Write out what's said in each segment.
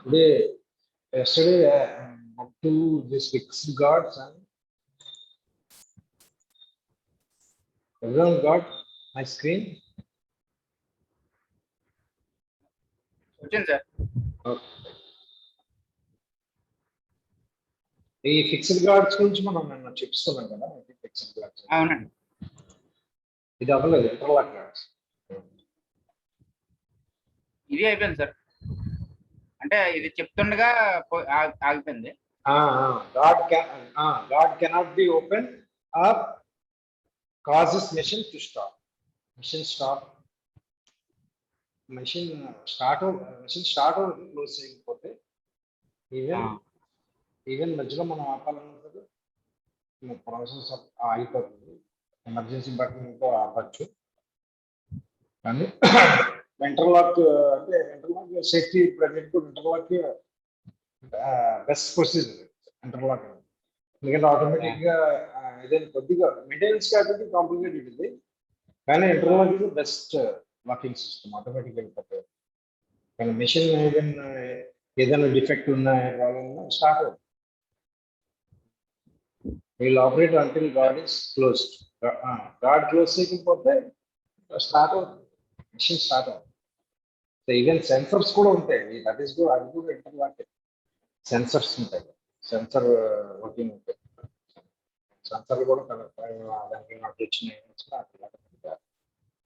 They yesterday up to this fixed guards and everyone got my screen. వచ్చింది sir. ఈ fixed guards గురించి మనం నిన్న చెప్తున్నాం కదా, ఫిక్స్డ్ గార్డ్స్. అవునండి. ఇది అవ్వలేదు, ఇంటర్లాక్ గార్డ్స్. ఇది అయిపోయింది సార్, అంటే ఇది చెప్తుండగా ఆగిపోయింది. Guard cannot be open or causes machine to stop. Machine start close చేయకపోతే ఈవెన్ మధ్యలో మనం ఆపాలన్నది ప్రాసెస్ ఆగిపోతుంది. ఎమర్జెన్సీ బటన్తో ఆపచ్చు. కానీ ఇంటర్లాక్ అంటే interlock safety interlock best procedure interlock. ఎందుకంటే ఆటోమేటిక్ గా ఏదైనా కొద్దిగా మెయింటెనెన్స్ కాబట్టి కాంప్లికేటెడ్ ఇది, కానీ ఇంటర్లాక్ ఇది బెస్ట్ లాకింగ్ సిస్టమ్. ఆటోమేటిక్ వెళ్ళిపోతుంది. కానీ మెషిన్ ఏదైనా డిఫెక్ట్ ఉన్న ప్రాబ్లం స్టార్ట్ అవుతుంది. వీళ్ళు operate until God is closed. God close చేయకపోతే స్టార్ట్ అవుతుంది, మెషిన్ స్టార్ట్ అవుతుంది. సో ఈవెన్ సెన్సర్స్ కూడా ఉంటాయి. అది కూడా ఇంటర్లాక్ సెన్సర్స్ ఉంటాయి. సెన్సర్ వర్కింగ్ ఉంటాయి. సెన్సర్లు కూడా దానికి నాకు వచ్చినాయి.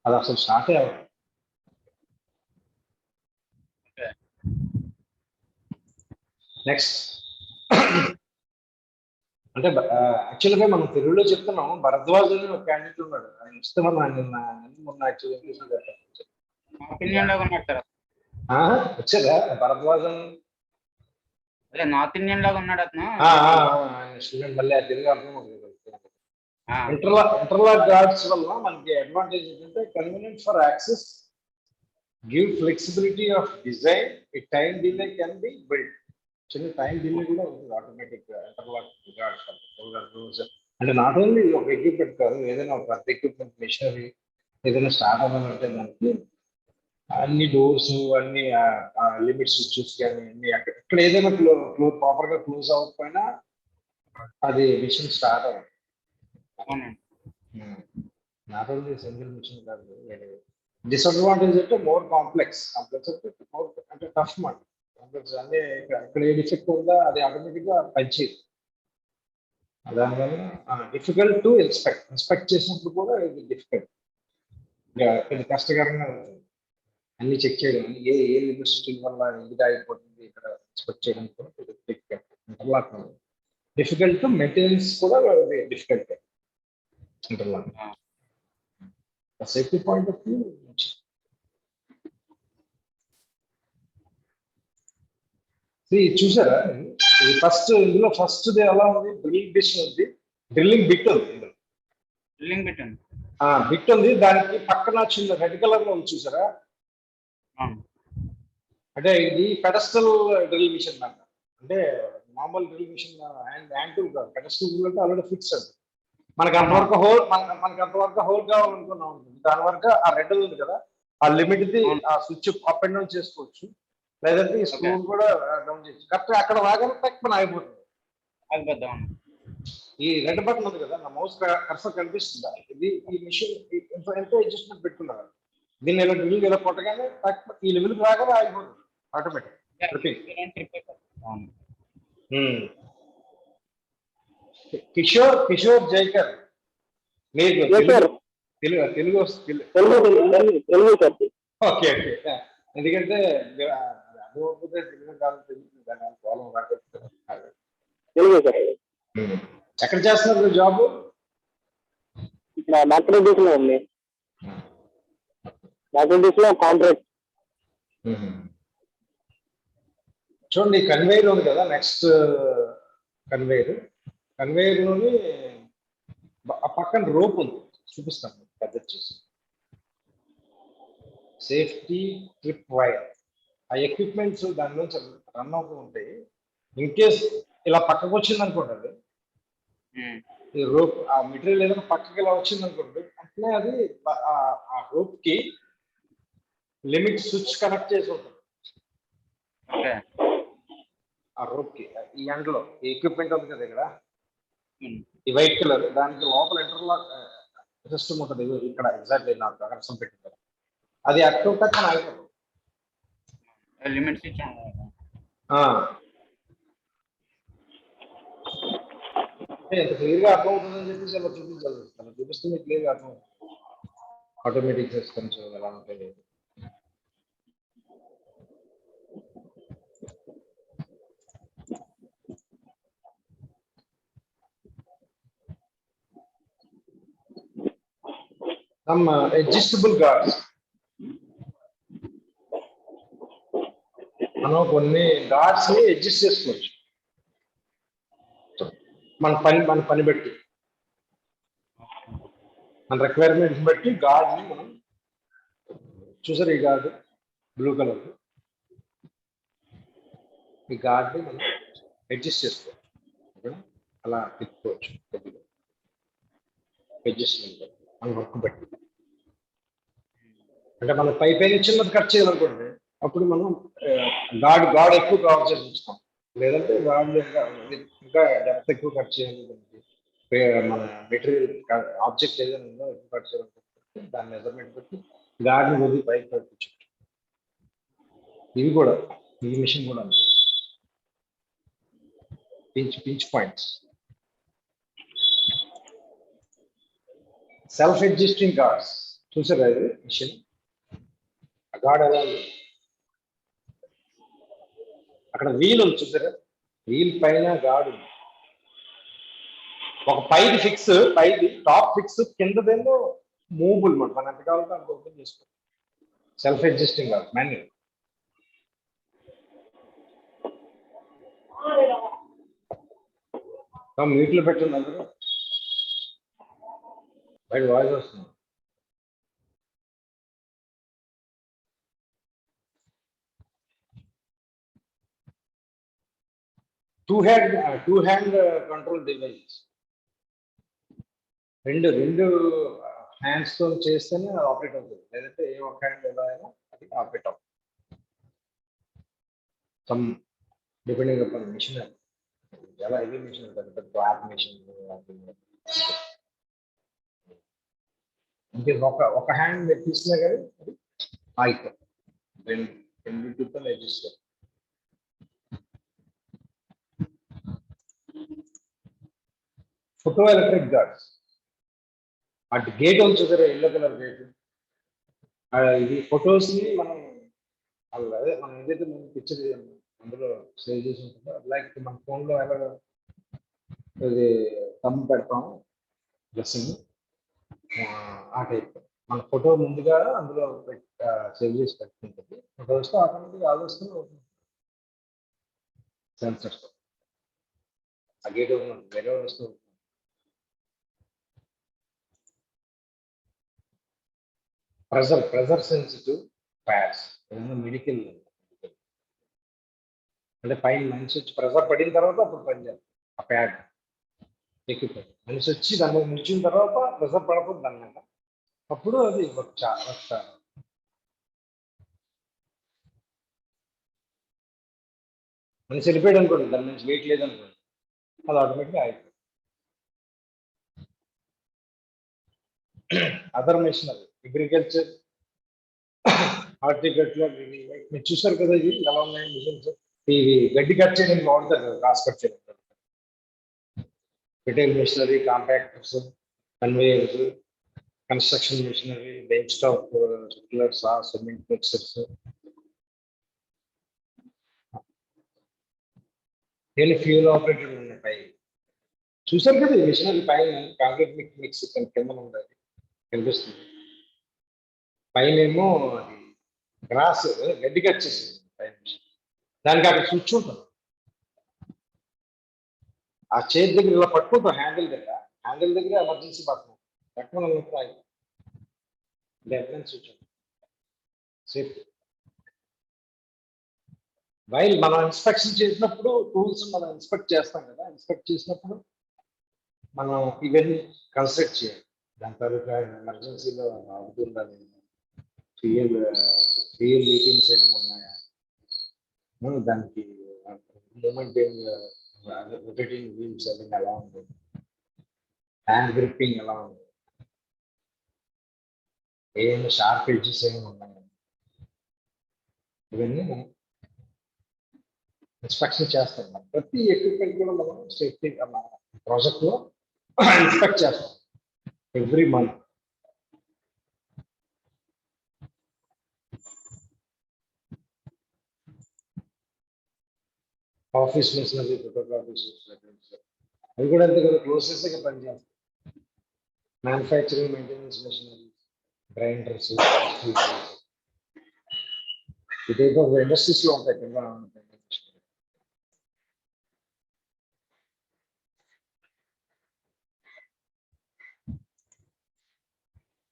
అది అసలు స్టార్ట్ అవ్వాలి. నెక్స్ట్ అంటే యాక్చువల్గా మనం తెలుగులో చెప్తున్నాము. భరద్వాజ్ అని ఒక క్యాండిడేట్ ఉన్నాడు. ఆయన ఇస్తే మనం వచ్చారా భరద్వాజ్ అని? నార్త్ ఇండియన్ లాగా ఉన్నాడు అతను. స్టూడెంట్ మళ్ళీ తెలుగు అర్థం అవుతుంది. ఇంటర్లాక్ గార్డ్స్ వల్ల మనకి అడ్వాంటేజ్ ఏంటంటే convenient for access, give flexibility of design, time delay can be build. చిన్న టైం డిలే కూడా ఉంటుంది ఆటోమేటిక్ ఇంటర్లాక్ గార్డ్స్. అంటే నాట్ ఓన్లీ ఒక ఎక్విప్మెంట్ కాదు, ఏదైనా ఒక పెద్ద ఎక్విప్మెంట్ మిషనరీ ఏదైనా స్టార్ట్ అవ్వాలంటే దానికి అన్ని డోర్స్ అన్ని లిమిట్స్ స్విచెస్ కానీ అన్ని ఇక్కడ ఏదైనా ప్రాపర్ గా క్లోజ్ అవ్వకపోయినా అది మిషన్ స్టార్ట్ అవ్వదు. నాట్ ఓన్లీ సింగిల్ మిషన్ కాదు. డిసడ్వాంటేజ్ అంటే మోర్ కాంప్లెక్స్ అంటే మోర్ అంటే టఫ్ మాట. కాంప్లెక్స్ అంటే ఇక్కడ ఏ డిఫెక్ట్ ఉందో అది ఆటోమేటిక్ గా పనిచేయదు. దానివల్ల డిఫికల్ట్ టు ఇన్స్పెక్ట్ చేసినప్పుడు కూడా ఇది డిఫికల్ట్, ఇది కష్టకరంగా ఉంటుంది. అన్ని చెక్ చేయడం, ఏ లిమిట్ వల్ల ఇది అయిపోతుంది ఇక్కడ ఎక్స్పెక్ట్ చేయడం కూడా ఇంటర్లాక్ డిఫికల్ట్. మెయింటెనెన్స్ కూడా difficult interlock. Safety point of view చూసారా? ఇది ఫస్ట్ ఇందులో ఫస్ట్ ఎలా ఉంది? డ్రిల్లింగ్ మిషన్ ఉంది, డ్రిల్లింగ్ బిట్ ఉంది. బిట్ ఉంది, దానికి పక్కన చిన్న రెడ్ కలర్ లో ఉంది చూసారా? అంటే ఇది పెడస్టల్ డ్రిల్ మిషన్ అంట. అంటే మామూలు డ్రిల్ మిషన్ హ్యాండ్ టూల్ కాదు, పెడస్టల్ డ్రిల్ అంటే ఆల్రెడీ ఫిక్స్ అది. మనకి అంతవరకు హోల్ కావాలనుకున్నాం, దాని వరకు ఆ రెడ్ ఉంది కదా, ఆ లిమిట్ ది ఆ స్విచ్ అప్ అండ్ డౌన్ చేసుకోవచ్చు, లేదంటే ఈ స్క్రూ కూడా డౌన్ చేయొచ్చు. కరెక్ట్ అక్కడ రాగానే తక్కువ ఆగిపోతుంది. ఈ రెడ్ బటన్ ఉంది కదా, నా మౌస్ కర్సర్ కనిపిస్తుందా? ఇది ఈ మిషన్ ఎంతో అడ్జస్ట్మెంట్ పెట్టుకున్నారు. దీన్ని ఇలా డ్రిల్ ఇలా కొట్టగానే ఈ లెవెల్కి రాగానే ఆగిపోతుంది ఆటోమేటిక్. కిషోర్ జైకర్, మీరు తెలుగు ఓకే. ఎందుకంటే ఎక్కడ చేస్తున్నారు జాబ్? కాంట్రాక్ట్. చూడండి కన్వేయర్ ఉంది కదా, నెక్స్ట్ కన్వేయర్ లోని ఆ పక్కన రోప్ ఉంది, చూపిస్తాను పెద్ద చేసి. సేఫ్టీ ట్రిప్ వైర్, ఆ ఎక్విప్మెంట్స్ దాని నుంచి రన్ అవుతూ ఉంటాయి. ఇన్ కేస్ ఇలా పక్కకు వచ్చింది అనుకోండి, ఈ రోప్ ఆ మెటీరియల్ ఏదైనా పక్కకి ఇలా వచ్చింది అనుకోండి, అట్లే అది ఆ రోప్ కి లిమిట్ స్విచ్ కనెక్ట్ చేసి ఉంటుంది. ఆ రోప్ కి ఈ ఎండ్ లో ఈ ఎక్విప్మెంట్ ఉంది కదా ఇక్కడ ఉమ్. ఈ వైట్ కలర్ దానికి లోపల ఇంటర్లాక్ సిస్టమ్ ఉంటుంది ఇక్కడ ఎగ్జాక్ట్లీ నాకు కనెక్షన్ పెట్టింది అది అటు టక్కన అయిపోతుంది లిమిట్స్ ఇచ్చాము. అంటే ఎంత క్లియర్గా అర్థమవుతుందని చెప్పేసి అలా చూపించాలి అలా చూపిస్తే మీకు క్లియర్గా అర్థమవుతుంది ఆటోమేటిక్ సిస్టమ్స్ ఎలా ఉంటాయి. Some adjustable guards. మనం కొన్ని గార్డ్స్ ని అడ్జస్ట్ చేసుకోవచ్చు మన పని బట్టి మన రిక్వైర్మెంట్స్ బట్టి గార్డ్ ని మనం చూసారు. ఈ గార్డ్ బ్లూ కలర్ ఈ గార్డ్ ని మనం అడ్జస్ట్ చేసుకోవచ్చు అలా తిప్పుకోవచ్చు కొద్దిగా అడ్జస్ట్మెంట్ మన వర్క్ బట్టి. అంటే మనం పైపైన చిన్నది కట్ చేయాలనుకోండి అప్పుడు మనం గాడ్ ఎక్కువ కవర్ చేసి ఉంచుతాం. లేదంటే గాడ్ ఇంకా డెప్త్ ఎక్కువ కట్ చేయాలి మన మెటీరియల్ ఆబ్జెక్ట్ ఏదైనా ఉందో ఎక్కువ కట్ చేయాలనుకుంటే దాని మెజర్మెంట్ బట్టి గాడ్ని వదిలి పైకి పంపించు. ఇవి కూడా ఈ మిషన్ కూడా pinch points. Self adjusting guards చూసారా ఇది మిషన్. ఆ గాడ్ ఎలా ఉంది అక్కడ వీల్ ఉంది చూసారా. వీల్ పైన గాడ్ ఉంది. ఒక పైది ఫిక్స్, పైది టాప్ ఫిక్స్, కిందదేమో మూవబుల్ మాట మనం ఎంత కావాలంటే అంత ఓపెన్ చేసుకోవాలి. Self adjusting guard manual. మ్యూట్లో పెట్టండి అందరూ. బయట వాయిస్ వస్తుంది. Two hand control device. రెండు హ్యాండ్స్ తో చేస్తేనే ఆపరేట్ అవుతుంది. లేదంటే ఏ ఒక హ్యాండ్ ఎలా అయినా అది ఆపరేట్ అవుతుంది. సమ్ డిపెండింగ్ అపాన్ మిషన్ ఎలా ఇది మిషన్ ఉంటుంది క్లాత్ మిషన్ అంటే ఒక హ్యాండ్ తీసుకున్నా కానీ అది ఆగిపోతుంది. రెండింటితో అడ్జస్ట్. Photo electric guards. అటు గేట్ ఉంది చూసారా, ఎల్లో కలర్ గేట్. ఇది ఫొటోస్ ని మనం అదే మనం ఏదైతే మనం పిక్చర్ అందులో సేవ్ చేసి ఉంటుందో లైక్ మన ఫోన్లో ఎలాగ ఇది తమ్ పెడతాము డ్రెస్సింగ్ ఆ టైప్ మన ఫోటో ముందుగా అందులో సేవ్ చేసి పెట్టుకుంటుంది. ఫోటోస్ ఆటోమేటిక్గా ఆలోచన అవుతుంది. సెన్సర్స్ ఆ గేట్ వేరే వస్తూ ప్రెజర్ సెన్సిటివ్ ప్యాడ్స్. ఏదైనా మెడికల్ అంటే పైన మనిషి వచ్చి ప్రెజర్ పడిన తర్వాత అప్పుడు పనిచేయాలి ఆ ప్యాడ్ ఎక్విప్మెంట్. మనిషి వచ్చి దాని మీద నిలిచిన తర్వాత ప్రెజర్ పడకూడదు దాని మీద, అప్పుడు అది మనిషి వెళ్ళిపోయాడు అనుకోండి, దాని నుంచి వెయిట్ లేదనుకోండి, అది ఆటోమేటిక్గా అయిపోయింది. అదర్ మిషనరీ అగ్రికల్చర్ హార్టికల్చర్ మీరు చూసారు కదా ఇది ఎలా ఉన్నాయి మిషన్స్. ఇవి గడ్డి కట్ చేయడానికి బాగుంటుంది కదా, గ్రాస్ కట్ చేయడానికి. Retail machinery, compactors, conveyors, construction machinery, bench top circulars, cement mixers, fuel operated ఉన్నాయి. పై చూసారు కదా ఈ మిషనరీ పైన కాంక్రీట్ మిక్స్ కింద ఉంటుంది కనిపిస్తుంది. పైన ఏమో అది గ్రాస్ గడ్డి కట్ చేసింది పైన. దానికి అక్కడ స్విచ్ ఉంటుంది. ఆ చేతి దగ్గర ఇలా పట్టుకుంటాం, హ్యాండిల్ దగ్గర ఎమర్జెన్సీ బటన్ పట్టుకుని స్విచ్ సేఫ్టీ. వైల్ మనం ఇన్స్పెక్షన్ చేసినప్పుడు టూల్స్ మనం ఇన్స్పెక్ట్ చేస్తాం కదా, ఇన్స్పెక్ట్ చేసినప్పుడు మనం ఇవన్నీ కన్స్ట్రక్ట్ చేయాలి. దాని తర్వాత ఎమర్జెన్సీలో అవుతుందా, ఫ్యూయల్ లీకింగ్స్ ఏమైనా ఉన్నాయా, దానికి మూమెంట్ రొటేటింగ్ వీల్స్ అది ఎలా ఉంది, హ్యాండ్ గ్రిప్పింగ్ ఎలా ఉంది, ఏమైనా షార్ప్ ఎడ్జెస్ ఏమైనా ఉన్నాయి, ఇవన్నీ మనం ఇన్స్పెక్షన్ చేస్తాం. ప్రతి ఎక్విప్మెంట్ కూడా మనం సేఫ్టీ ప్రాజెక్ట్ లో ఇన్స్పెక్ట్ చేస్తాం every month. Office machinery, photography అవి కూడా అంతే కదా, క్లోజెస్ గా పనిచేస్తాయి. మ్యానుఫ్యాక్చరింగ్, మెయింటెనెన్స్ మిషనరీ, గ్రైండర్స్, ఇదేదో ఇండస్ట్రీస్ లో ఉంటాయి కింద ఉంటాయి.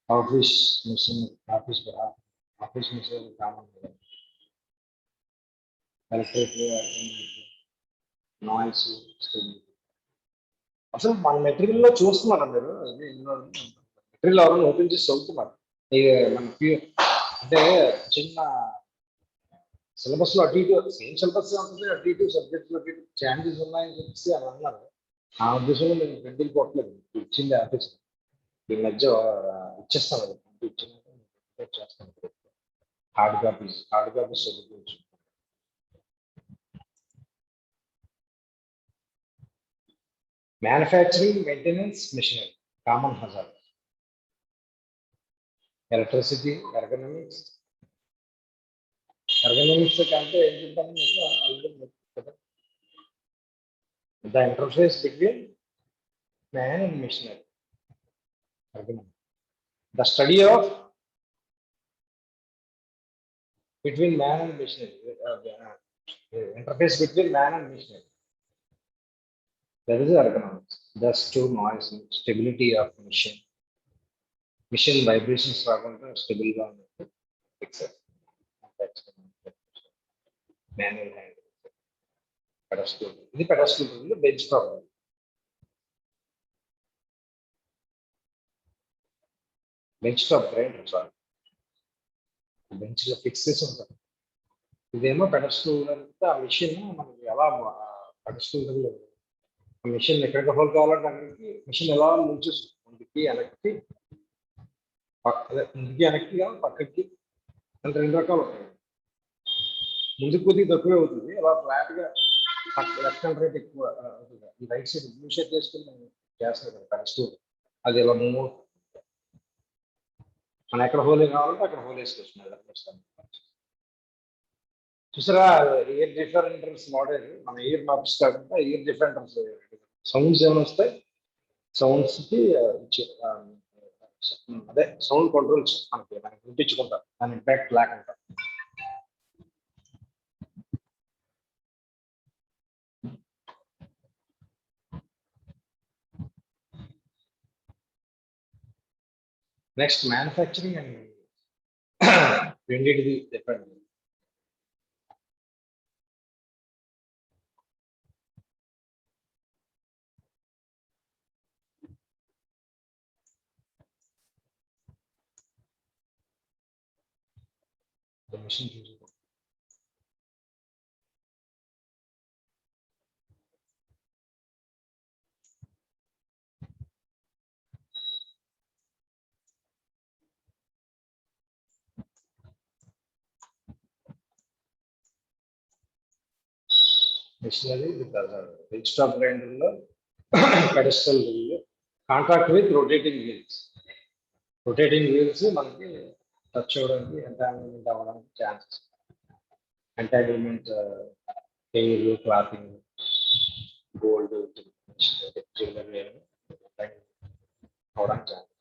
Office machine, office machine common, electric, noise. అసలు మన మెటీరియల్ లో చూస్తున్నారా మీరు? మెటీరియల్ ఎవరైనా ఓపెన్ చేసి చదువుతున్నారు? మన అంటే చిన్న సిలబస్ లో అటు ఇటు సేమ్ సిలబస్ ఉంటుంది, అటు ఇటు సబ్జెక్ట్ లో చేంజెస్ ఉన్నాయని చెప్పేసి అని అన్నారు. ఆ ఉద్దేశంలో నేను పెండిల్ కొట్టలేదు, ఇచ్చింది ఆఫీస్ ఈ మధ్య ఇచ్చేస్తాను. అది చేస్తాను. హార్డ్ కాపీస్ చదువుకోవచ్చు. Manufacturing, maintenance machinery, common hazard, electricity, ergonomics. Ergonomics అంటే ఏం చెప్తాను మీకు ఆల్రెడీ కదా. The interface between man and machinery, the study of between man and machinery, interface between man and machinery, that is ergonomics. Thus to noise, stability of machine vibrations రాకుండా stable గా ఉన్నట్టు ఫిక్సర్, manual hand, pedestal. ఇది pedestal bench top. Bench top grinder, sorry, bench లో fix చేసి ఉంటారు. ఇదేమో pedestal అంటే ఆ మిషన్ మనకి ఎలా పెడస్టల్ మిషన్ ఎక్కడికి హోల్ కావాలంటే అక్కడికి మిషన్ ఎలా ముంచేస్తుంది, ముందుకి వెనక్కి, ముందుకి వెనక్కి కావాలి, పక్కకి అంటే రెండు రకాలు ఉంటాయి. ముందుకు కొద్దిగా తక్కువే అవుతుంది, అలా ఫ్లాట్ గా లెఫ్ట్ అండ్ రైట్ ఎక్కువ అవుతుంది. ఈ రైట్ సైడ్ బ్లూ షర్ట్ వేసుకుని మనం చేస్తాం పెడస్టల్, అది ఎలా మూవ్ మనం ఎక్కడ హోల్ కావాలంటే అక్కడ హోల్ వేసుకొచ్చున్నాం. చూసారా, ఇయర్ డిఫరెంటర్స్ మోడల్, మన ఇయర్ నాబ్స్ కాకుండా ఇయర్ డిఫరెంటర్స్ సౌండ్స్ ఏమైనా వస్తాయి, సౌండ్స్ కి అదే సౌండ్ కంట్రోల్స్ మనకి వినిపించుకుంటారు, దాని ఇంపాక్ట్ లేకుండా. నెక్స్ట్ మ్యానుఫ్యాక్చరింగ్ అండ్ రెండింటిది different. The machine usable. Machinery with other bench top grinder, pedestal wheel, contact with rotating wheels. Rotating wheels మనకి టచ్ అవ్వడానికి, ఎంటాంగిల్మెంట్ అవ్వడానికి chances, entanglement hair, clothing, gold jewellery అవడానికి chance.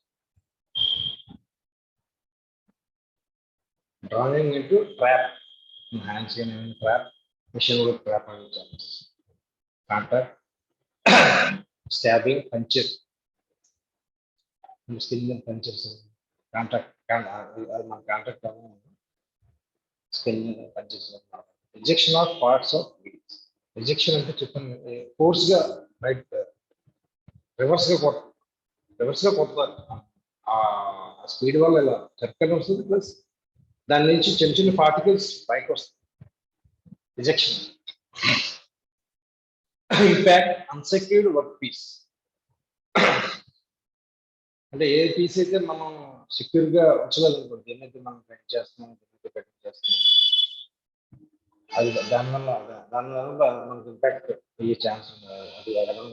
Drawing into trap, hands trap, machine కూడా trap అయ్యే chances. Contact, stabbing, puncture, skin మీద punctures, contact అది మన contact skin మీద punctures. Rejection of parts of wheels. Rejection అంటే చెప్పండి, ఫోర్స్ గా రైట్ రివర్స్ గా కొడతారు. ఆ స్పీడ్ వల్ల ఇలా చక్కగా వస్తుంది, ప్లస్ దాని నుంచి చిన్న చిన్న పార్టికల్స్ పైకి వస్తాయి. Rejection. Impact unsecured work piece. అంటే ఏ పీస్ అయితే మనం సెక్యూర్ గా ఉంచగలనుకోండి, ఏమైతే మనం కట్ చేస్తున్నాం కటింగ్ చేస్తున్నాం, అది దానివల్ల మనకు ఇంపాక్ట్ అయ్యే ఛాన్స్ ఉంది. అది అడగడం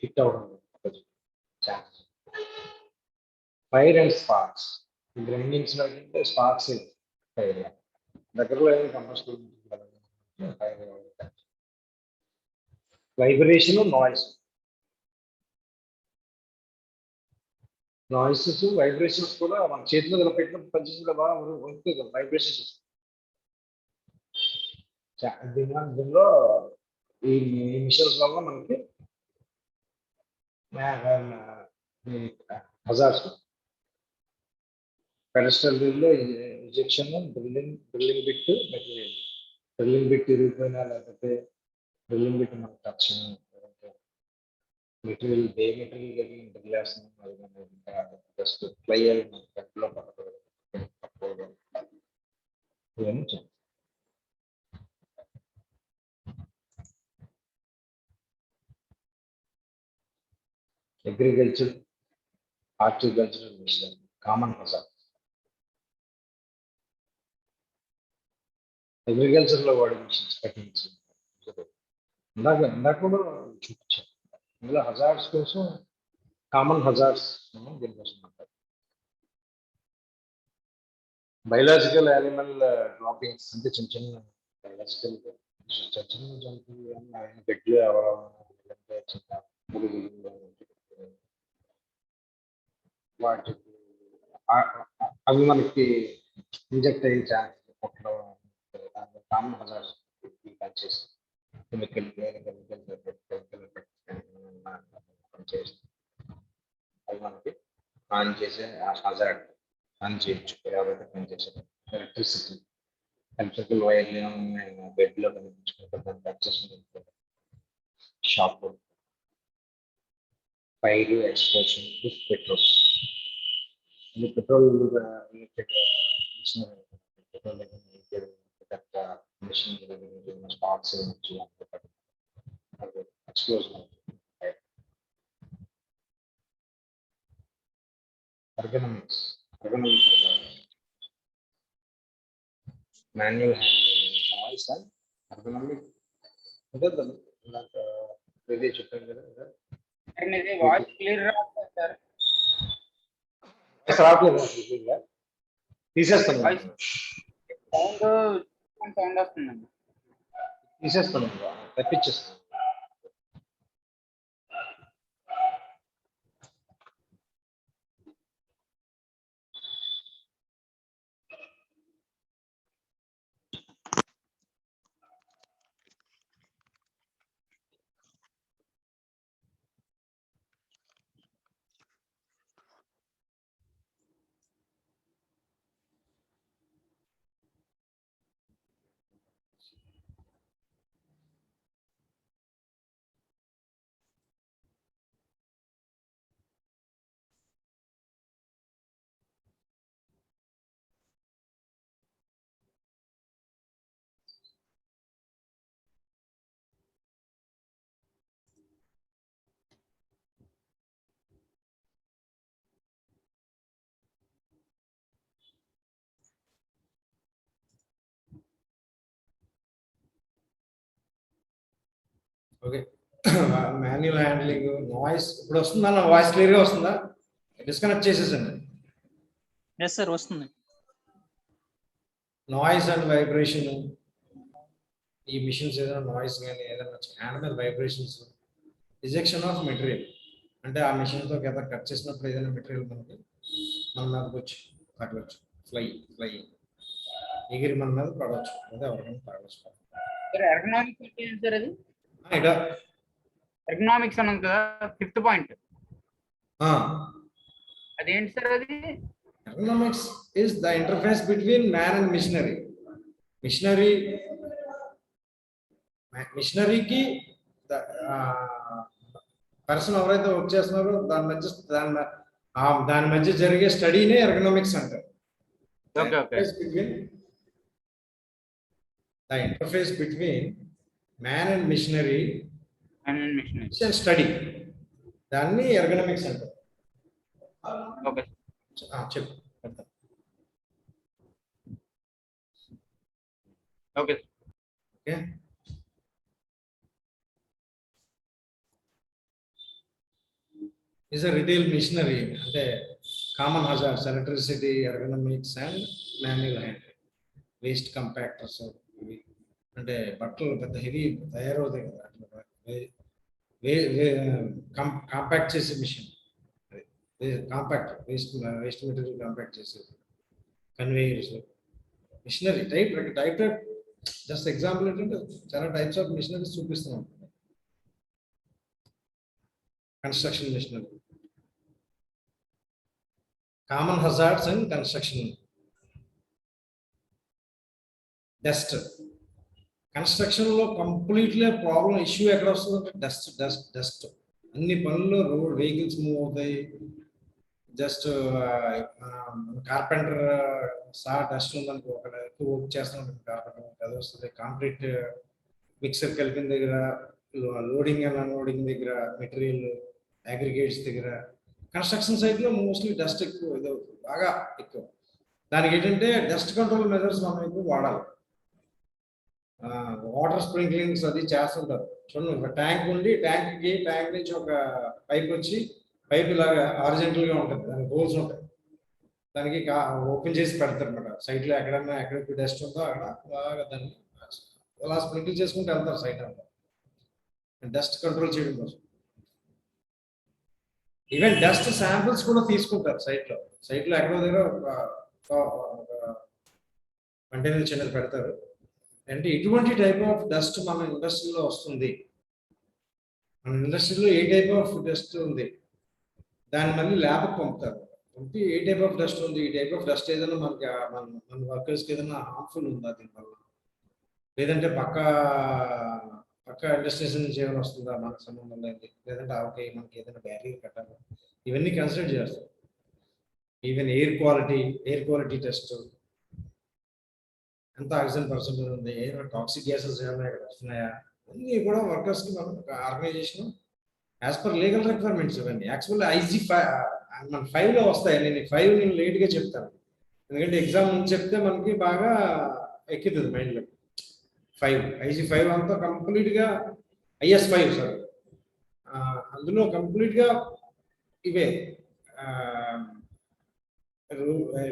ఫిట్ అవ్వడం ఛాన్స్. ఫైర్ అండ్ స్పార్క్స్, ఇప్పుడు ఎంజిన్స్ లో అంటే స్పార్క్స్ ఫైర్ దగ్గరలో ఏమి compulsory fire. Vibration, noises, vibrations కూడా మన చేతి మీద పెట్టినప్పుడు పనిచేసిన బాగా ఉంటుంది కదా వైబ్రేషన్స్. దీనిలో ఈ మిషన్స్ వల్ల మనకి హజార్స్, పెడస్టల్ వీల్లో injection, drilling bit, material drilling bit ఇరిగిపోయినా లేకపోతే డ్రిల్లింగ్ బిట్ మనకు టచ్ మెటీరియల్ మెటీరియల్ కలిగి డ్రిల్ వేస్తున్నాం, అది జస్ట్ ఫ్లై అయ్యి కట్లో పట్టుకోవడం ఇవన్నీ. Agriculture, horticulture machine, common hazard. Agriculture లో వాడే మిషన్స్, కటింగ్స్ ఇందాక కూడా చూపించాను. ఇందులో హజార్డ్స్ కోసం కామన్ హజార్డ్స్ దీనికోసం అంటారు. బయలాజికల్ యానిమల్ డ్రాపింగ్స్ అంటే చిన్న చిన్న బయలాజికల్ చిన్న జంతువులు గడ్డి వాటికి అవి మనకి ఇంజెక్ట్ అయ్యే ఛాన్స్ కామన్ హజార్డ్స్ పనిచేసి కెమికల్ అవి మనకి ఆన్ చేసే హజార్డ్ ఆన్ చేయొచ్చు. ఎవరైతే పనిచేసే ఎలక్ట్రికల్ వైర్లు బెడ్ లో కనిపించుకుంటే shock, fire, explosion, petrol. Petrol machine sparks explosion. ergonomics, manual handling, noise and ergonomic. ఇదే చెప్పాను కదా. వాయిస్ క్లియర్ రావట్లేదు సార్. రావట్లేదు, తీసేస్తాను. సౌండ్ వస్తుందండి, తీసేస్తాను, తప్పించేస్తాను. ఓకే, మాన్యువల్ హ్యాండ్లింగ్, నాయిస్ ఇప్పుడు వస్తుందా? నా వాయిస్ క్లియర్గా వస్తుందా? డిస్కనెక్ట్ చేసేసండి. ఎస్ సార్, వస్తుంది. నాయిస్ అండ్ వైబ్రేషన్, ఈ మిషన్స్ ఏదైనా నాయిస్ కానీ ఏదైనా హ్యాండ్ మీద వైబ్రేషన్స్, రిజెక్షన్ ఆఫ్ మెటీరియల్ అంటే ఆ మిషన్తో కట్ చేసినప్పుడు ఏదైనా మెటీరియల్ మనకి మన మీదకి వచ్చి తగ్గవచ్చు, ఫ్లై ఎగిరి మన మీద పడవచ్చు, లేదా ఎవరికైనా పడవచ్చు. ఎర్గనామిక్స్ అంటే ఏంటి సార్? అది ఇక్కడ ఎర్గనామిక్స్ అన్నది కదా, 5th పాయింట్. అదేంటి సార్ అది? Ergonomics is the interface between man and machinery. Machinery person ఎవరైతే వర్క్ చేస్తున్నారో దాని మధ్య జరిగే స్టడీనే ఎర్గనామిక్స్ అంటారు. The interface between man and machinery and machinery. Study, దాన్ని ఎర్గనమిక్స్ అంటారు. ఓకే చెప్పు. Okay okay, is a retail machinery అంటే common hazards, electricity, ergonomics and manual handling, waste compactors. అంటే బట్టలు పెద్ద హెవీ తయారవుతాయి కదా, అట్లా కాంపాక్ట్ చేసే machine, compact waste material compact చేసేది, conveyors, machinery type. Just example ఏంటంటే చాలా టైప్స్ ఆఫ్ మిషనరీస్ చూపిస్తున్నాం. Construction machinery, common hazards and construction. Dust, construction లో కంప్లీట్లీ ప్రాబ్లం ఇష్యూ ఎక్కడ వస్తుందంటే డస్ట్. అన్ని పనుల్లో రోడ్ వెహికల్స్ మూవ్ అవుతాయి. జస్ట్ కార్పెంటర్ డస్ట్ ఉందనుకో, అక్కడ ఎక్కువ వర్క్ చేస్తున్నాం కార్పెంటర్, అది వస్తుంది. కాంక్రీట్ మిక్సర్ కలిపిన దగ్గర, లోడింగ్ అండ్ అన్లోడింగ్ దగ్గర, మెటీరియల్ అగ్రిగేట్స్ దగ్గర, కన్స్ట్రక్షన్ సైట్ లో మోస్ట్లీ డస్ట్ ఎక్కువ ఇదవుతుంది, బాగా ఎక్కువ. దానికి ఏంటంటే డస్ట్ కంట్రోల్ మెజర్స్ మనం ఎక్కువ వాడాలి. వాటర్ స్ప్రింక్లింగ్స్ అది చేస్తుంటారు చూడండి. ఒక ట్యాంక్ ఉండి ట్యాంక్ నుంచి ఒక పైప్ వచ్చి, పైప్ ఇలాగా హారిజంటల్ గా ఉంటుంది, దానికి హోల్స్ ఉంటాయి, దానికి ఓపెన్ చేసి పెడతారు అనమాట. సైట్ లో ఎక్కడెక్కడ డస్ట్ ఉందో అక్కడ బాగా దాన్ని అలా స్ప్రింకిల్ చేసుకుంటూ వెళ్తారు సైట్ అంతా, డస్ట్ కంట్రోల్ చేయడం కోసం. ఈవెన్ డస్ట్ శాంపిల్స్ కూడా తీసుకుంటారు సైట్ లో ఎక్కడో దగ్గర కంటైనర్ చిన్నది పెడతారు. అంటే ఇటువంటి టైప్ ఆఫ్ డస్ట్ మన ఇండస్ట్రీలో వస్తుంది, మన ఇండస్ట్రీలో ఏ టైప్ ఆఫ్ డస్ట్ ఉంది, దాన్ని మళ్ళీ ల్యాబ్కి పంపుతారు. పంపి ఏ టైప్ ఆఫ్ డస్ట్ ఉంది, ఈ టైప్ ఆఫ్ డస్ట్ ఏదైనా మనకి మన వర్కర్స్కి ఏదైనా హార్మ్ఫుల్ ఉందా దీనివల్ల, లేదంటే పక్క ఇండస్ట్రీస్ నుంచి ఏమైనా వస్తుందా మనకు సంబంధం లేదు, లేదంటే ఓకే మనకి ఏదైనా బ్యారియర్ కట్టాలి, ఇవన్నీ కన్సిడర్ చేస్తారు. ఈవెన్ ఎయిర్ క్వాలిటీ టెస్ట్, ఎంత ఆక్సిజన్ పర్సెంటేజ్ ఉంది, ఏమైనా టాక్సిక్ గ్యాసెస్ ఏమైనా ఇక్కడ వస్తున్నాయా, అన్నీ కూడా వర్కర్స్కి మనం ఒక organization as per legal requirements. ఇవన్నీ యాక్చువల్లీ మన 5లో వస్తాయి. నేను 5 నేను లేట్గా చెప్తాను, ఎందుకంటే ఎగ్జామ్ నుంచి చెప్తే మనకి బాగా ఎక్కుతుంది మైండ్లో. IC5 అంతా కంప్లీట్గా IS5 సార్, అందులో కంప్లీట్గా ఇవే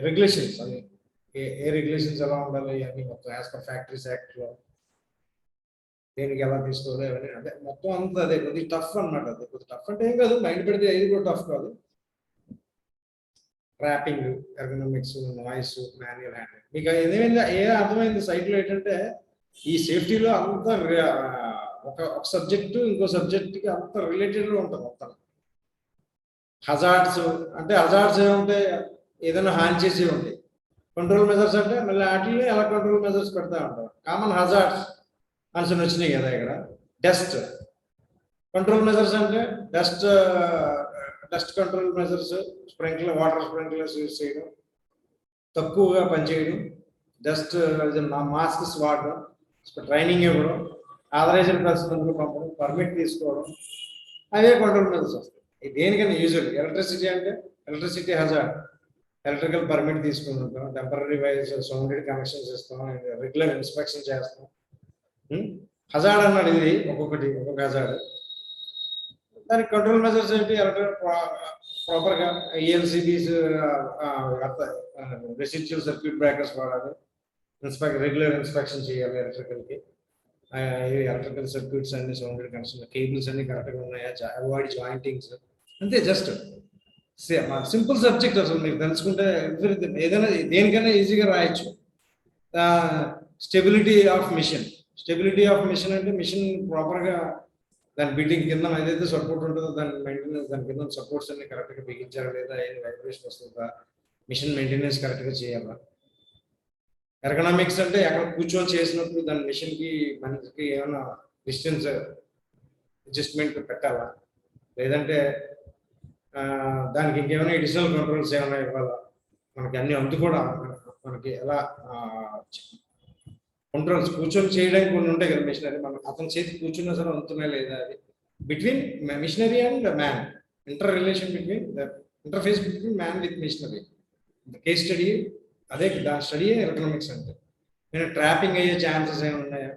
రెగ్యులేషన్స్ అన్ని, ఏ రెగ్యులేషన్స్ ఎలా ఉండాలి అన్ని మొత్తం యాజ్ పర్ ఫ్యాక్టరీస్ యాక్ట్లో దేనికి ఎలా తీసుకోవాలి అవన్నీ. అంటే మొత్తం అంతా అదే కొద్దిగా టఫ్ అనమాట. అది కొద్దిగా టఫ్ అంటే ఏం కాదు, మైండ్ పెడితే ఇది కూడా టఫ్ కాదు. ట్రాపింగ్, ఎర్గనమిక్స్, నాయిస్, మాన్యువల్ హ్యాండ్లింగ్, మీకు ఏదైనా అర్థమైంది సైట్లో ఏంటంటే ఈ సేఫ్టీలో అంత ఒక సబ్జెక్టు ఇంకో సబ్జెక్ట్కి అంత రిలేటెడ్గా ఉంటుంది మొత్తం. హజార్డ్స్ అంటే హజార్డ్స్ ఏముంటాయి, ఏదైనా హాని చేసి ఉంటాయి. కంట్రోల్ మెజర్స్ అంటే మళ్ళీ వాటిని ఎలా కంట్రోల్ మెజర్స్ పెడతా ఉంటారు. కామన్ హజార్డ్స్ ఆన్సర్ వచ్చినాయి కదా ఇక్కడ. డస్ట్ కంట్రోల్ మెజర్స్ అంటే dust control measures, water sprinklers use చేయడం, తక్కువగా పనిచేయడం, డస్ట్ మాస్క్స్ వాడడం, ట్రైనింగ్ ఇవ్వడం, ఆథరైజ్డ్ పర్సన్ పంపడం, పర్మిట్ తీసుకోవడం, అవే కంట్రోల్ మెజర్స్ వస్తాయి. దేనికైనా యూజువల్ ఎలక్ట్రిసిటీ అంటే ఎలక్ట్రిసిటీ హజార్డ్, ఎలక్ట్రికల్ పర్మిట్ తీసుకుంటాం, టెంపరీ వైజ్ సౌండెడ్ కనెక్షన్స్ ఇస్తాం, రెగ్యులర్ ఇన్స్పెక్షన్ చేస్తాం. హజార్డ్ అన్నాడు, ఇది ఒక్కొక్క హజార్డ్. దానికి కంట్రోల్ మెజర్స్ ఏంటి, ప్రాపర్గా ELCBs, రెసిడ్యువల్ సర్క్యూట్ బ్రేకర్స్ వాడాలి, రెగ్యులర్ ఇన్స్పెక్షన్ చేయాలి ఎలక్ట్రికల్కి, ఎలక్ట్రికల్ సర్క్యూట్స్ అన్ని సౌండెడ్ కనెక్షన్, కేబుల్స్ అన్ని కరెక్ట్గా ఉన్నాయా, అవాయిడ్ జాయింటింగ్స్, అంతే. జస్ట్ సింపుల్ సబ్జెక్ట్ అసలు మీరు తెలుసుకుంటే ఏదైనా దేనికైనా ఈజీగా రాయొచ్చు. స్టెబిలిటీ ఆఫ్ మిషన్ అంటే మిషన్ ప్రాపర్గా దాని బిల్డింగ్ కింద ఏదైతే సపోర్ట్ ఉంటుందో దాని మెయింటెనెన్స్, దాని కింద సపోర్ట్స్ అన్ని కరెక్ట్గా బిగించారా లేదా, ఏం వైబ్రేషన్ వస్తుందా, మిషన్ మెయింటెనెన్స్ కరెక్ట్గా చేయాలా. ఎర్గనామిక్స్ అంటే అక్కడ కూర్చొని చేసినప్పుడు దాని మిషన్కి మనకి ఏమైనా డిస్టెన్స్ అడ్జస్ట్మెంట్ పెట్టాలా, లేదంటే దానికి ఇంకేమైనా అడిషనల్ కంట్రోల్స్ ఏమైనా ఇవ్వాలా, మనకి అన్ని అందుకోవడం మనకి ఎలా కంట్రోల్స్ కూర్చొని చేయడానికి కొన్ని ఉంటాయి కదా మిషనరీ, మనం అతని చేతి కూర్చున్నా సరే అందుతున్నాయి లేదా అది between machinery and man, inter relation between the interface between man with machinery. Case study అదే, దాని స్టడీ ఎలక్ట్రానిక్స్ అంటే. నేను ట్రాపింగ్ అయ్యే ఛాన్సెస్ ఏమి ఉన్నాయా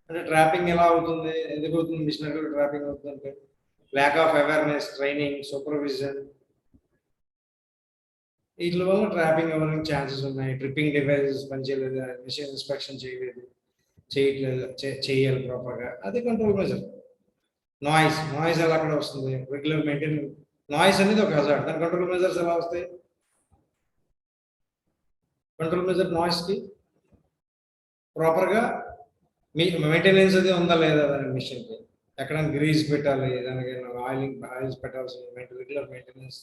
అంటే, ట్రాపింగ్ ఎలా అవుతుంది, ఎందుకు అవుతుంది మిషనరీలో ట్రాపింగ్ అవుతుంది అంటే, lack of awareness, training, supervision, వీటి వల్ల ట్రాపింగ్ అవ్వడానికి ఛాన్సెస్ ఉన్నాయి. ట్రిప్పింగ్ డివైజెస్ పనిచేయలేదు, మిషన్ ఇన్స్పెక్షన్ చేయలేదు, చేయాలి ప్రాపర్గా, అది కంట్రోల్ మెజర్. నాయిస్ ఎలా అక్కడ వస్తుంది, రెగ్యులర్ మెయింటైన్ నాయిస్ అనేది ఒక హజార్డ్, దాని కంట్రోల్ మెజర్స్ ఎలా వస్తాయి? కంట్రోల్ మెజర్ నాయిస్కి ప్రాపర్గా మీ మెయింటెనెన్స్ అది ఉందా లేదా దాని మిషన్కి, ఎక్కడైనా గ్రీస్ పెట్టాలి, దానికి ఆయిల్స్ పెట్టాల్సిన రెగ్యులర్ మెయింటెనెన్స్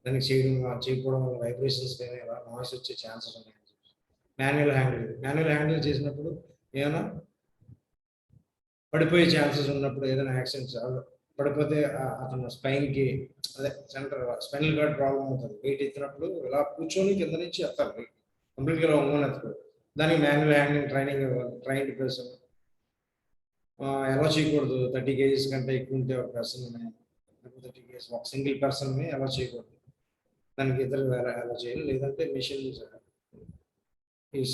దానికి చేయకపోవడం వల్ల వైబ్రేషన్స్ కానీ నాయిస్ వచ్చే ఛాన్సెస్ ఉన్నాయి. మాన్యువల్ హ్యాండిల్ చేసినప్పుడు ఏమైనా పడిపోయే ఛాన్సెస్ ఉన్నప్పుడు, ఏదైనా యాక్సిడెంట్స్ పడిపోతే అతను స్పైన్కి అదే సెంటర్ స్పైనల్ కార్డ్ ప్రాబ్లం అవుతుంది. వెయిట్ ఎత్తినప్పుడు ఇలా కూర్చొని కింద నుంచి ఎత్తాలి, కంప్లీట్గా ఇలా ఒంగోని ఎత్తారు. దానికి మాన్యువల్ హ్యాండ్లింగ్ ట్రైనింగ్ ఇవ్వాలి. ట్రైన్డ్ పర్సన్ ఎలా చేయకూడదు, 30 kgs కంటే ఎక్కువ ఉంటే ఒక పర్సన్ 30 kgs ఒక సింగిల్ పర్సన్ని ఎలా చేయకూడదు, దానికి ఇద్దరు ఎలా చేయాలి, లేదంటే మిషన్ యూజ్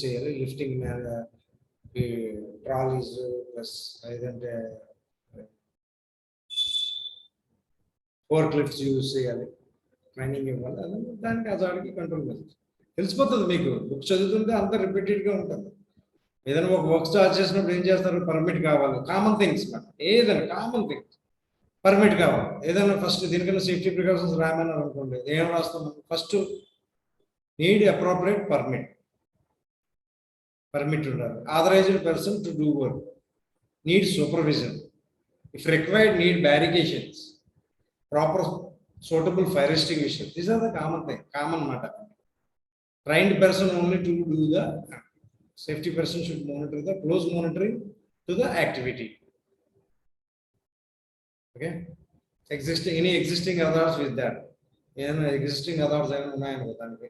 చేయాలి. లిఫ్టింగ్ ట్రాలీస్ ప్లస్ లేదంటే ఫోర్క్ లిఫ్ట్స్ యూజ్ చేయాలి, ట్రైనింగ్ ఇవ్వాలి. దానికి అజాడికి కంట్రోల్ మెజర్స్ తెలిసిపోతుంది మీకు. బుక్ చదువుతుంటే అంతా రిపీటెడ్గా ఉంటుంది. ఏదైనా ఒక వర్క్ స్టార్ట్ చేసినప్పుడు ఏం చేస్తారు, పర్మిట్ కావాలి, కామన్ థింగ్స్. ఏదైనా కామన్ థింగ్స్ పర్మిట్ కావాలి. ఏదైనా ఫస్ట్ దీనికన్నా సేఫ్టీ ప్రికాషన్స్ రామన్నారు అనుకోండి, ఏం రాస్తాం ఫస్ట్, నీడ్ అప్రోప్రియేట్ పర్మిట్ ఉండాలి. Authorised person to do work, need supervision, if required need barricades, proper suitable fire extinguisher. These are the common matter. Trained person only to do the safety person should monitor the close monitoring to the activity. Okay, any existing others with that. Existing others ఉన్నాయనుకో, దానికి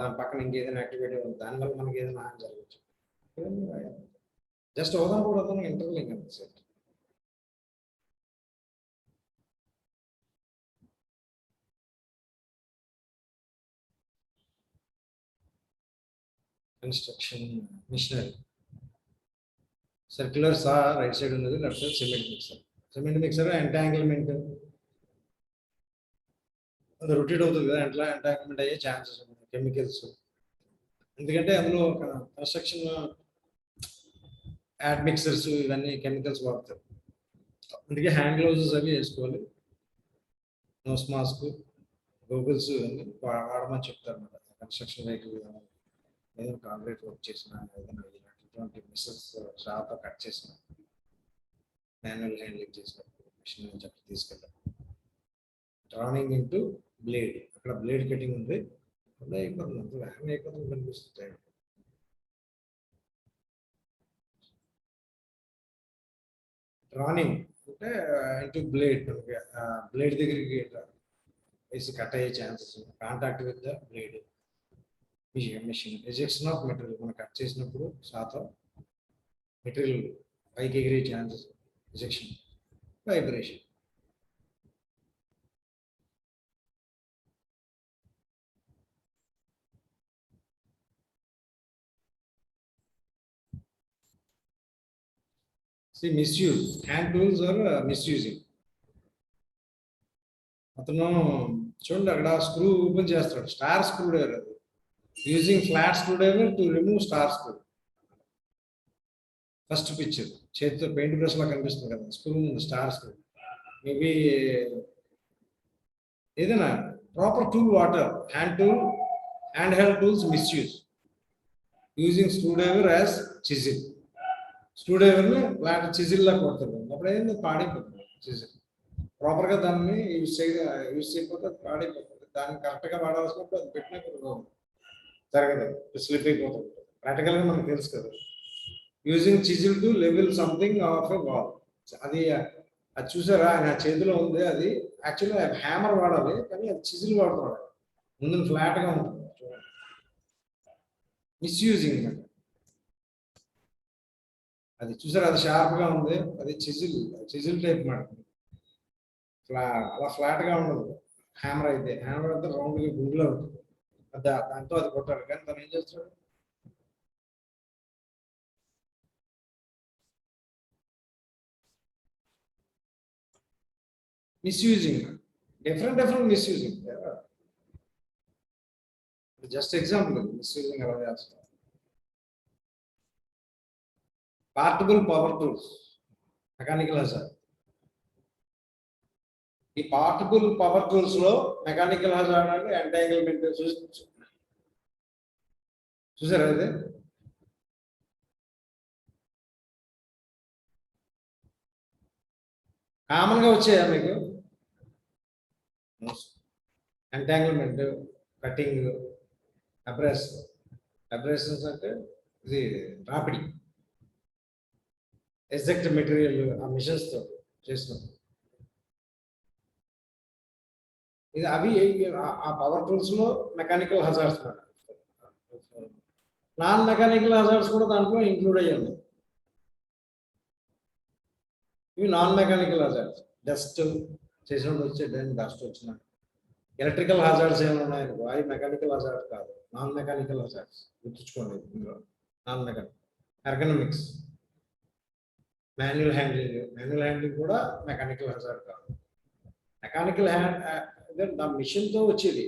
దాని పక్కన ఇంకేదైనా activity ఉంది, దానివల్ల మనకి ఏదైనా హాని జరగచ్చు. జస్ట్ హోదా కూడా ఇంటర్లింక్ అంతే. Construction machinery. Circular saw right side ఉన్నది, left side cement mixer entanglement అది రొటేట్ అవుతుంది కదా, ఎంటాంగ్మెంట్ అయ్యే ఛాన్సెస్ ఉన్నాయి. కెమికల్స్, ఎందుకంటే అందులో కన్స్ట్రక్షన్ యాడ్ మిక్సర్స్ ఇవన్నీ కెమికల్స్ వాడతారు. అందుకే హ్యాండ్ గ్లౌజెస్ అవి వేసుకోవాలి, నోస్ మాస్క్, గోగుల్స్ ఇవన్నీ వాడమని చెప్తారు అన్నమాట. కన్స్ట్రక్షన్ వెహికల్ ఏదైనా కాంక్రీట్ వర్క్ చేసిన, ఏదైనా ఇలాంటి మిషన్స్ షార్ప్ కట్ చేసిన, మాన్యువల్ హ్యాండ్లింగ్ చేసినప్పుడు మిషన్ నుంచి అక్కడ తీసుకెళ్ళాలి. టర్నింగ్ ఇంటూ బ్లేడ్, అక్కడ బ్లేడ్ కటింగ్ ఉంది, అలా అయిపోతుంది, అంత వేగంగా అయిపోతుంది కనిపిస్తుంది. టర్నింగ్ అంటే ఇంటూ బ్లేడ్, బ్లేడ్ దగ్గరికి వేసి కట్ అయ్యే ఛాన్సెస్ ఉన్నాయి. Contact with the blade. Machine ejection of material, మనం కట్ చేసినప్పుడు శాతం మెటీరియల్ పైకి ఎగిరే chances, ejection, vibration. See, misuse. Hand tools are misusing. అతను చూడండి అక్కడ స్క్రూ ఓపెన్ చేస్తాడు, star screw driver, using flat screw driver to remove star screw. First picture చేతితో పెయింట్ బ్రష్ లా కనిపిస్తుంది కదా, స్క్రూ ఉంది, స్టార్ స్క్రూ. మేబీ ఏదైనా proper tool water, hand held tools misuse, using screw driver as chisel. Screw డ్రైవర్ని flat chisel లా కొడుతుంది, అప్పుడు ఏంది పాడైపోతుంది చిజిల్. ప్రాపర్గా దాన్ని యూజ్ చేయకపోతే పాడైపోతుంది. దాన్ని కరెక్ట్గా వాడవలసినప్పుడు అది పెట్టినప్పుడు జరగదు, స్లిప్ అయిపోతుంది. ప్రాక్టికల్గా మనకు తెలుసు కదా. Using chisel to level something of a wall, అది చూసారా ఆయన చేతిలో ఉంది, అది యాక్చువల్గా హ్యామర్ వాడాలి కానీ అది చిజిల్ వాడుతున్నాడు, ముందు ఫ్లాట్గా ఉంటుంది. చూడండి, మిస్యూజింగ్. అది చూసారు, అది షార్ప్గా ఉంది, అది చిజిల్ టైప్ మాట. అలా ఫ్లాట్గా ఉండదు. హ్యామర్ అయితే రౌండ్గా గుండెలో ఉంటుంది. దాంతో అది కొట్టాలి. కానీ తను ఏం చేస్తాడు, misusing, different misusing. Just example, misusing ఎలా చేస్తారు. పార్టబుల్ పవర్ టూల్స్, మెకానికల్ హజార్డ్. ఈ పార్టబుల్ పవర్ టూల్స్ లో మెకానికల్ హజార్డ్ అంటే ఎంటాంగిల్మెంట్ చూసారా? అది కామన్ గా వచ్చాయా మీకు? ఎంటాంగిల్మెంట్, కటింగ్, అబ్రేషన్స్ అంటే ఇది రాపిడి, ఎగ్జాక్ట్ మెటీరియల్ ఆ మిషన్స్ తో చేసినప్పుడు ఇది అవి ఆ పవర్ టూల్స్ లో mechanical hazards. Non mechanical hazards కూడా దాంట్లో ఇంక్లూడ్ అయ్యి ఉన్నాయి. ఇవి నాన్ మెకానికల్ హజార్డ్స్. డస్ట్ చేసినప్పుడు వచ్చే డస్ట్ వచ్చిన ఎలక్ట్రికల్ హజార్డ్స్ ఏమైనా ఉన్నాయనుకో, అవి మెకానికల్ హజార్డ్ కాదు, నాన్ మెకానికల్ హజార్డ్స్. గుర్తుంచుకోండి, ఇందులో నాన్ మెకానికల్. ఎర్గనమిక్స్, మాన్యువల్ హ్యాండ్లింగ్ కూడా మెకానికల్ హజార్డ్ కాదు. మెకానికల్ మిషన్ తో వచ్చేది,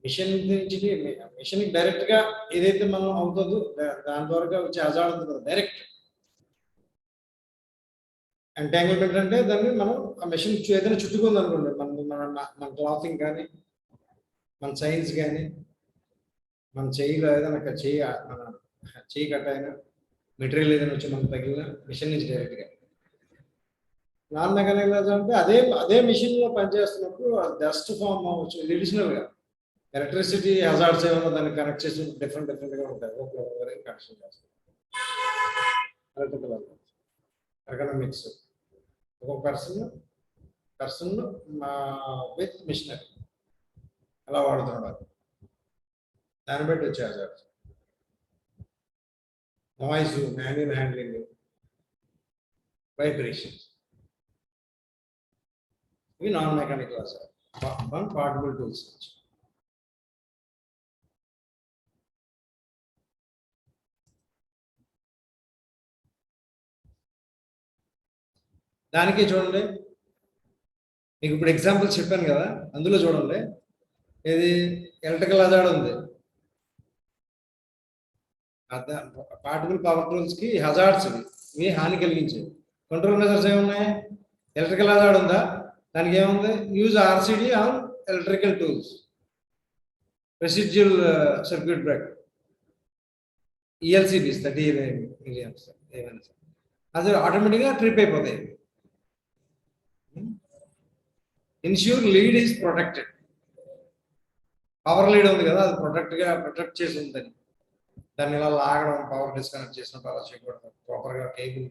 మిషన్ డైరెక్ట్ గా ఏదైతే మనం అవుతుందో దాని ద్వారా వచ్చే హజార్డ్ ఉంది కదా, డైరెక్ట్ ఎంటాంగిల్మెంట్ అంటే దాన్ని మనం ఆ మెషిన్ ఏదైనా చుట్టుకుంది అనుకోండి, మన క్లాతింగ్ కానీ, మన సైన్స్ కానీ, మన చెయ్యిలో ఏదైనా మన చెయ్యి కట్ అయినా, మెటీరియల్ ఏదైనా వచ్చి మనకు తగిలిన మిషన్ నుంచి డైరెక్ట్గా. నాన్ మెకానికల్ అంటే అదే మిషన్ లో పనిచేస్తున్నప్పుడు డస్ట్ ఫామ్ అవ్వచ్చు, అడిషనల్ గా ఎలక్ట్రిసిటీ హజార్డ్స్ ఏమైనా దాన్ని కనెక్ట్ చేసి డిఫరెంట్ గా ఉంటాయి. ఒక్కొక్కరికి కనెక్షన్ చేస్తారు. ఎలక్ట్రికల్ ఎర్గనమిక్స్, ఒక పర్సన్ విత్ మిషనరీ అలా వాడుతున్నాడు, దాన్ని బట్టి వచ్చే hazards. Noise, manual handling, vibrations, ఇవి నాన్ మెకానికల్ హజార్డ్. పార్టబుల్ టూల్స్ నుంచి. దానికి చూడండి, మీకు ఇప్పుడు ఎగ్జాంపుల్స్ చెప్పాను కదా, అందులో చూడండి, ఇది ఎలక్ట్రికల్ హజార్డ్ ఉంది, పార్టబుల్ పవర్ టూల్స్ కి హజార్డ్స్ ఇవి హాని కలిగించేవి. కంట్రోల్ మెజర్స్ ఏమున్నాయి? ఎలక్ట్రికల్ హజార్డ్ ఉందా, దానికి ఏముంది? Use RCD on electrical tools, residual circuit breaker, ELCBs 30 milliamps ఏమైనా అది ఆటోమేటిక్గా ట్రిప్ అయిపోతాయి. Ensure lead is protected, power lead ఉంది కదా, అది ప్రొటెక్ట్ చేసి ఉందని. దాన్ని ఇలా లాగడం, పవర్ డిస్కనెక్ట్ చేసినప్పుడు అలా చేయకూడదు. ప్రాపర్గా కేబుల్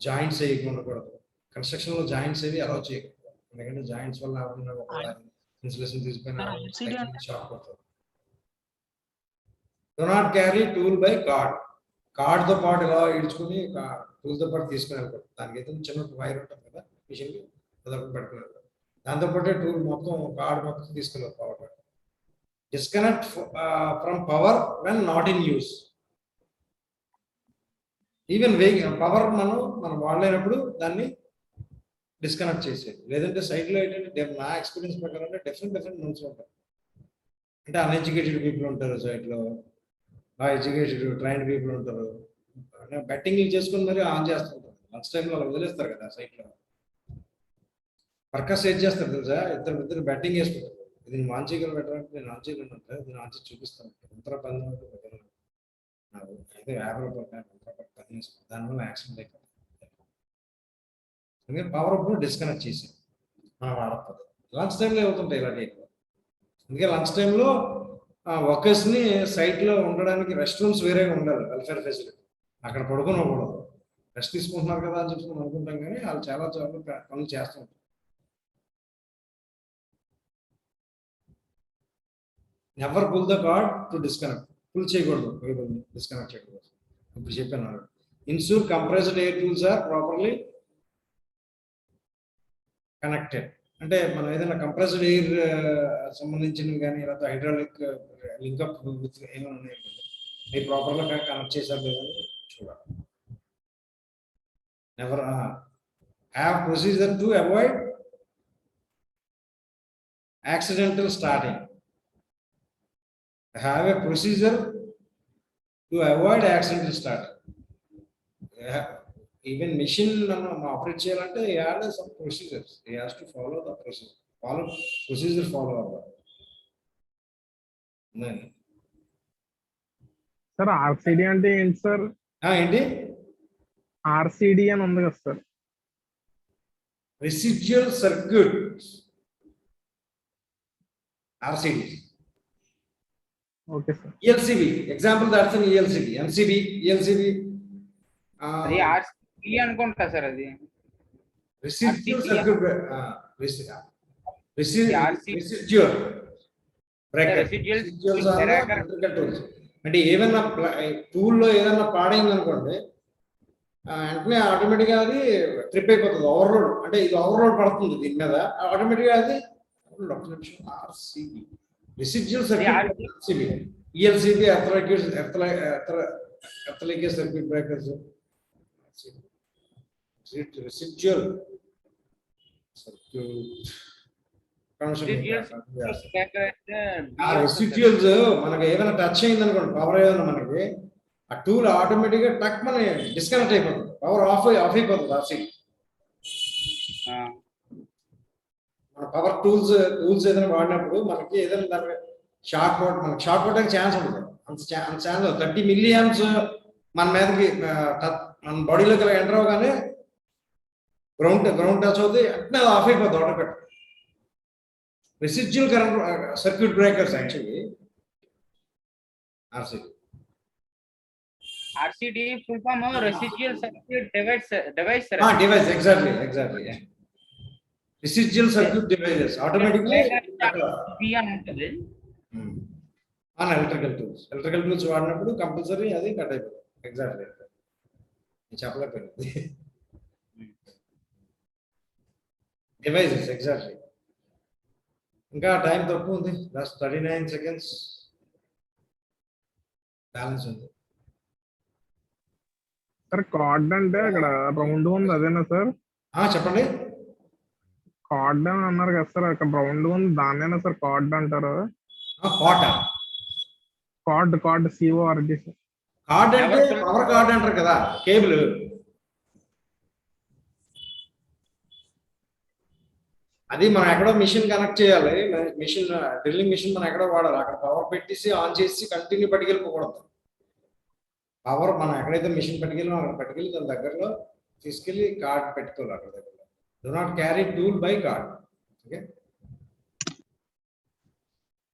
జాయింట్స్ వేయకూడదు. కన్స్ట్రక్షన్ లో జాయింట్స్ ఏవి అలౌ చేయకూడదు, ఎందుకంటే జాయింట్స్ వల్ల ఇన్సులేషన్ తీసుకుని షాక్ పడుతుంది. Do not carry tool by కార్డ్తో పాటు ఇలా ఇడ్చుకుని టూల్తో పాటు తీసుకుని వెళ్ళకూడదు. దానికి అయితే చిన్న వైర్ ఉంటుంది కదా మిషన్కి, అదొకటి పెట్టుకుని దాంతోపాటు టూల్ మొత్తం కార్డ్ మొత్తం తీసుకెళ్ళదు. Power disconnect from power when not in use. Even power మనం వాడలేనప్పుడు దాన్ని డిస్కనెక్ట్ చేసేది. లేదంటే సైడ్లో ఏంటంటే నా ఎక్స్పీరియన్స్ ప్రకారం అంటే డిఫరెంట్ మనుషులు ఉంటారు. అంటే అన్ఎడ్యుకేటెడ్ పీపుల్ ఉంటారు సైడ్లో, ఎడ్యుకేటెడ్ ట్రైన్డ్ పీపుల్ ఉంటారు. బెట్టింగ్ చేసుకుని మరి ఆన్ చేస్తుంటారు. లంచ్ టైంలో అలా వదిలేస్తారు కదా సైట్లో. వర్కర్స్ ఏం చేస్తారు తెలుసా, ఇద్దరు బెట్టింగ్ వేసుకుంటారు. ఇది నేను ఆన్ చేయగలను పెట్టాలంటే నేను ఆన్ చేయగలను అంటే నేను ఆన్ చేసి చూపిస్తాను. ఎంత 10 నాకు అయితే 50 రూపాయలు 10 వేసుకుంటాను, దానివల్ల యాక్సిడెంట్ అయిపోతుంది. అందుకని పవర్ అప్పుడు డిస్కనెక్ట్ చేసి మనం వాడకపోతే లంచ్ టైంలో అవుతుంటాయి ఇలాంటి. అందుకే లంచ్ టైంలో వర్కర్స్ని సైట్లో ఉండడానికి రెస్ట్ రూమ్స్ వేరేగా ఉండాలి, వెల్ఫేర్ ఫెసిలిటీ. అక్కడ పడుకొని అవ్వకూడదు. రెస్ట్ తీసుకుంటున్నారు కదా అని చెప్పి మనం అనుకుంటాం, కానీ వాళ్ళు చాలా పనులు చేస్తూ ఉంటారు. Never pull the cord to disconnect. Pull చేయకూడదు, డిస్కనెక్ట్ చేయకూడదు. ఇప్పుడు చెప్పాను. ensure compressed air tools are properly connected. అంటే మనం ఏదైనా కంప్రెస్డ్ ఎయిర్ సంబంధించినవి కానీ లేకపోతే హైడ్రాలిక్ లింకప్ ఏమైనా ఉన్నాయి మీరు ప్రాపర్గా కనెక్ట్ చేశారు లేదని చూడాలి. Never have procedure to avoid accidental starting. Have a procedure to avoid accidental starting. Even machine operate cheyalante he has some procedures. He has to follow the procedure. Follow sir ఆర్సిడి అంటే ఏంటి sir? ఏంటి ఆర్సిడి అని ఉంది కదా sir? residual circuits, RCDs. Okay sir. ELCB, example that's an ELCB, MCB, ELCB. అది RCB అనుకుంటా sir అది. Residual RCB. circuit residual breaker. Residuals are electrical tools. అంటే ఏదైనా టూల్లో ఏదైనా పాడైంది అనుకోండి వెంటనే ఆటోమేటిక్గా అది ట్రిప్ అయిపోతుంది, ఓవర్లోడ్. అంటే ఇది ఓవర్లోడ్ పడుతుంది దీని మీద, ఆటోమేటిక్గా అది RCB, residual circuit, RCB, ELCB, electrical circuit breakers, residual circuit. Residuals మనకి ఏదైనా టచ్ అయింది అనుకోండి, పవర్ ఏదైనా మనకి ఆ టూల్ ఆటోమేటిక్గా టక్ మన డిస్కనెక్ట్ అయిపోతుంది, పవర్ ఆఫ్ అయిపోతుంది. RCB మన పవర్ టూల్స్ ఏదైనా వాడినప్పుడు మనకి ఏదైనా దాని షార్ట్ అవుట్ ఛాన్స్ ఉంటుంది. అంత ఛాన్స్ 30 milliamps మన మీదకి మన బాడీలోకి ఎంటర్ అవగానే గ్రౌండ్ టచ్ అవుతుంది, అంటే అది ఆఫ్ అయిపోతుంది automatic. Residual current circuit breakers actually RCD full form residual circuit device sir. Device, exactly. Residual circuit devices automatically PN ఉంటుంది. on electrical tools వాడినప్పుడు కంపల్సరీ అది కట్ అయిపోతుంది. ఎగ్జాక్ట్లీ చెప్పలేకపోయింది. Devices exactly. ఇంకా టైం తక్కువ ఉంది, లాస్ట్ 39 seconds బ్యాలెన్స్ ఉంది. Sir cord అంటే అక్కడ రౌండ్ ఉంది అదేనా సార్? చెప్పండి. కార్డ్ అని అన్నారు కదా సార్, అక్కడ రౌండ్ ఉంది దాన్నేనా సార్ కార్డ్ అంటారు? Card CORD sir. కార్డ్ అంటే పవర్ కార్డ్ అంటారు కదా, కేబుల్. అది మనం ఎక్కడో మిషన్ కనెక్ట్ చేయాలి, మిషన్ డ్రిల్లింగ్ మిషన్ మనం ఎక్కడో వాడాలి, అక్కడ పవర్ పెట్టేసి ఆన్ చేసి కంటిన్యూ పట్టుకెళ్ళిపోకూడదు. పవర్ మనం ఎక్కడైతే మిషన్ పట్టుకెళ్ళామో అక్కడ పట్టుకెళ్ళి దాని దగ్గరలో తీసుకెళ్ళి కార్డ్ పెట్టుకోవాలి అక్కడ దగ్గరలో. Do not carry tool by card. Okay.